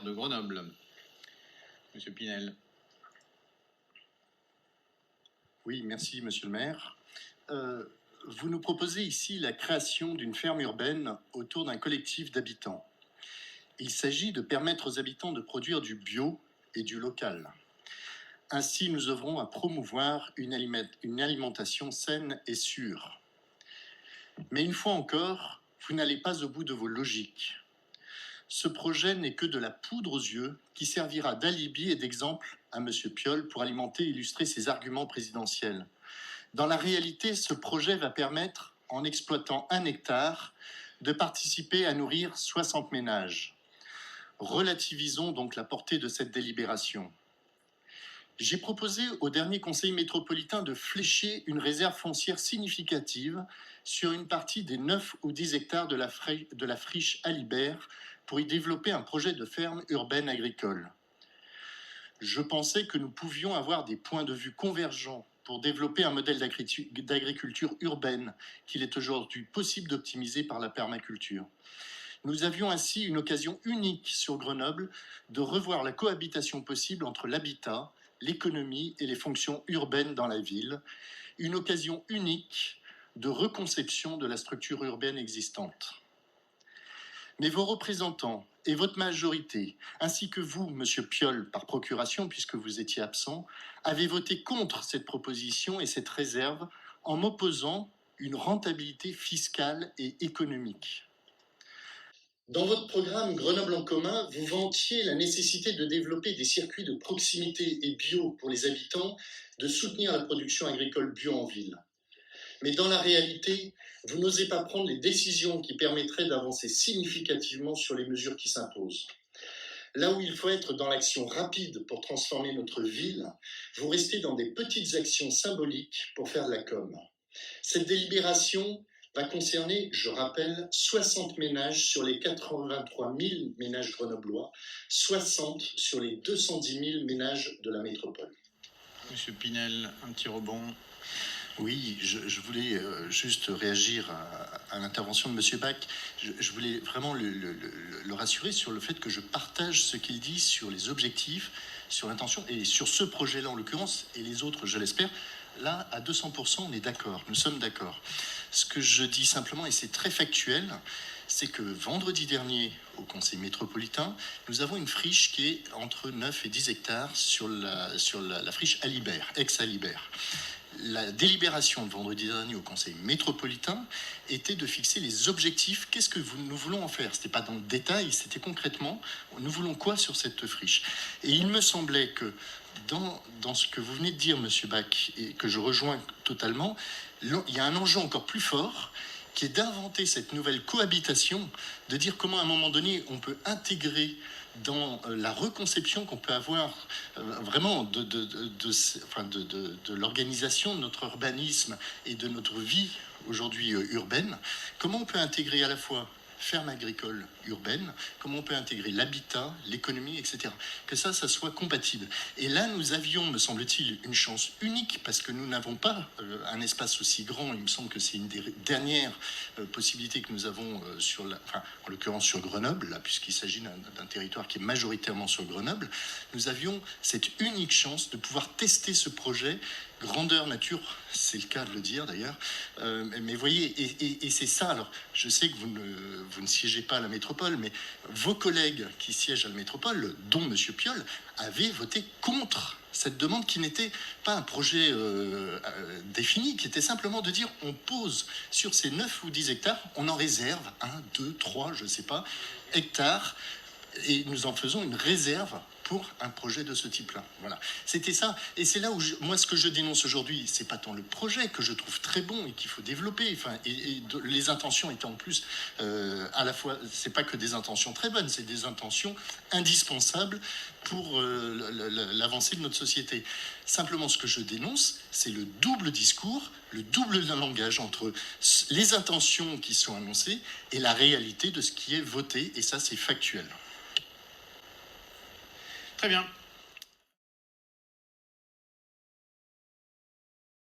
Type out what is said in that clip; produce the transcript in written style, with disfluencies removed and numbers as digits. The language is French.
de Grenoble. Monsieur Pinel. Oui, merci, monsieur le maire. Vous nous proposez ici la création d'une ferme urbaine autour d'un collectif d'habitants. Il s'agit de permettre aux habitants de produire du bio et du local. Ainsi, nous œuvrons à promouvoir une alimentation saine et sûre. Mais une fois encore, vous n'allez pas au bout de vos logiques. Ce projet n'est que de la poudre aux yeux qui servira d'alibi et d'exemple à M. Piolle pour alimenter et illustrer ses arguments présidentiels. Dans la réalité, ce projet va permettre, en exploitant 1 hectare, de participer à nourrir 60 ménages. Relativisons donc la portée de cette délibération. J'ai proposé au dernier conseil métropolitain de flécher une réserve foncière significative sur une partie des 9 ou 10 hectares de la friche Alibert pour y développer un projet de ferme urbaine agricole. Je pensais que nous pouvions avoir des points de vue convergents pour développer un modèle d'agriculture urbaine qu'il est aujourd'hui possible d'optimiser par la permaculture. Nous avions ainsi une occasion unique sur Grenoble de revoir la cohabitation possible entre l'habitat, l'économie et les fonctions urbaines dans la ville, une occasion unique de reconception de la structure urbaine existante. Mais vos représentants et votre majorité, ainsi que vous, monsieur Piolle, par procuration, puisque vous étiez absent, avez voté contre cette proposition et cette réserve en m'opposant une rentabilité fiscale et économique. Dans votre programme Grenoble en commun, vous vantiez la nécessité de développer des circuits de proximité et bio pour les habitants, de soutenir la production agricole bio en ville. Mais dans la réalité, vous n'osez pas prendre les décisions qui permettraient d'avancer significativement sur les mesures qui s'imposent. Là où il faut être dans l'action rapide pour transformer notre ville, vous restez dans des petites actions symboliques pour faire de la com. Cette délibération va concerner, je rappelle, 60 ménages sur les 83 000 ménages grenoblois, 60 sur les 210 000 ménages de la métropole. Monsieur Pinel, un petit rebond. Oui, je voulais juste réagir à l'intervention de M. Bach. Je voulais vraiment le rassurer sur le fait que je partage ce qu'il dit sur les objectifs, sur l'intention, et sur ce projet-là en l'occurrence, et les autres, je l'espère. Là, à 200%, on est d'accord, nous sommes d'accord. Ce que je dis simplement, et c'est très factuel, c'est que vendredi dernier, au conseil métropolitain, nous avons une friche qui est entre 9 et 10 hectares sur la friche Alibert, ex-Alibert. La délibération de vendredi dernier au conseil métropolitain était de fixer les objectifs. Qu'est-ce que nous voulons en faire? Ce n'était pas dans le détail, c'était concrètement, nous voulons quoi sur cette friche? Et il me semblait que dans ce que vous venez de dire, monsieur Bach, et que je rejoins totalement, il y a un enjeu encore plus fort qui est d'inventer cette nouvelle cohabitation, de dire comment à un moment donné on peut intégrer dans la reconception qu'on peut avoir vraiment de l'organisation de notre urbanisme et de notre vie aujourd'hui urbaine, comment on peut intégrer à la fois ferme agricole urbaine, comment on peut intégrer l'habitat, l'économie, etc. Que ça soit compatible. Et là, nous avions, me semble-t-il, une chance unique parce que nous n'avons pas un espace aussi grand. Il me semble que c'est une des dernières possibilités que nous avons en l'occurrence sur Grenoble, là, puisqu'il s'agit d'un territoire qui est majoritairement sur Grenoble. Nous avions cette unique chance de pouvoir tester ce projet grandeur nature, c'est le cas de le dire d'ailleurs, mais voyez, et c'est ça. Alors, je sais que vous ne siégez pas à la métropole, mais vos collègues qui siègent à la métropole, dont M. Piolle, avaient voté contre cette demande qui n'était pas un projet défini, qui était simplement de dire on pose sur ces 9 ou 10 hectares, on en réserve 1, 2, 3, je ne sais pas, hectares, et nous en faisons une réserve pour un projet de ce type-là. Voilà. C'était ça. Et c'est là où, moi, ce que je dénonce aujourd'hui, c'est pas tant le projet que je trouve très bon et qu'il faut développer. Les intentions étant en plus, à la fois, c'est pas que des intentions très bonnes, c'est des intentions indispensables pour l'avancée de notre société. Simplement, ce que je dénonce, c'est le double discours, le double langage entre les intentions qui sont annoncées et la réalité de ce qui est voté. Et ça, c'est factuel. Très bien.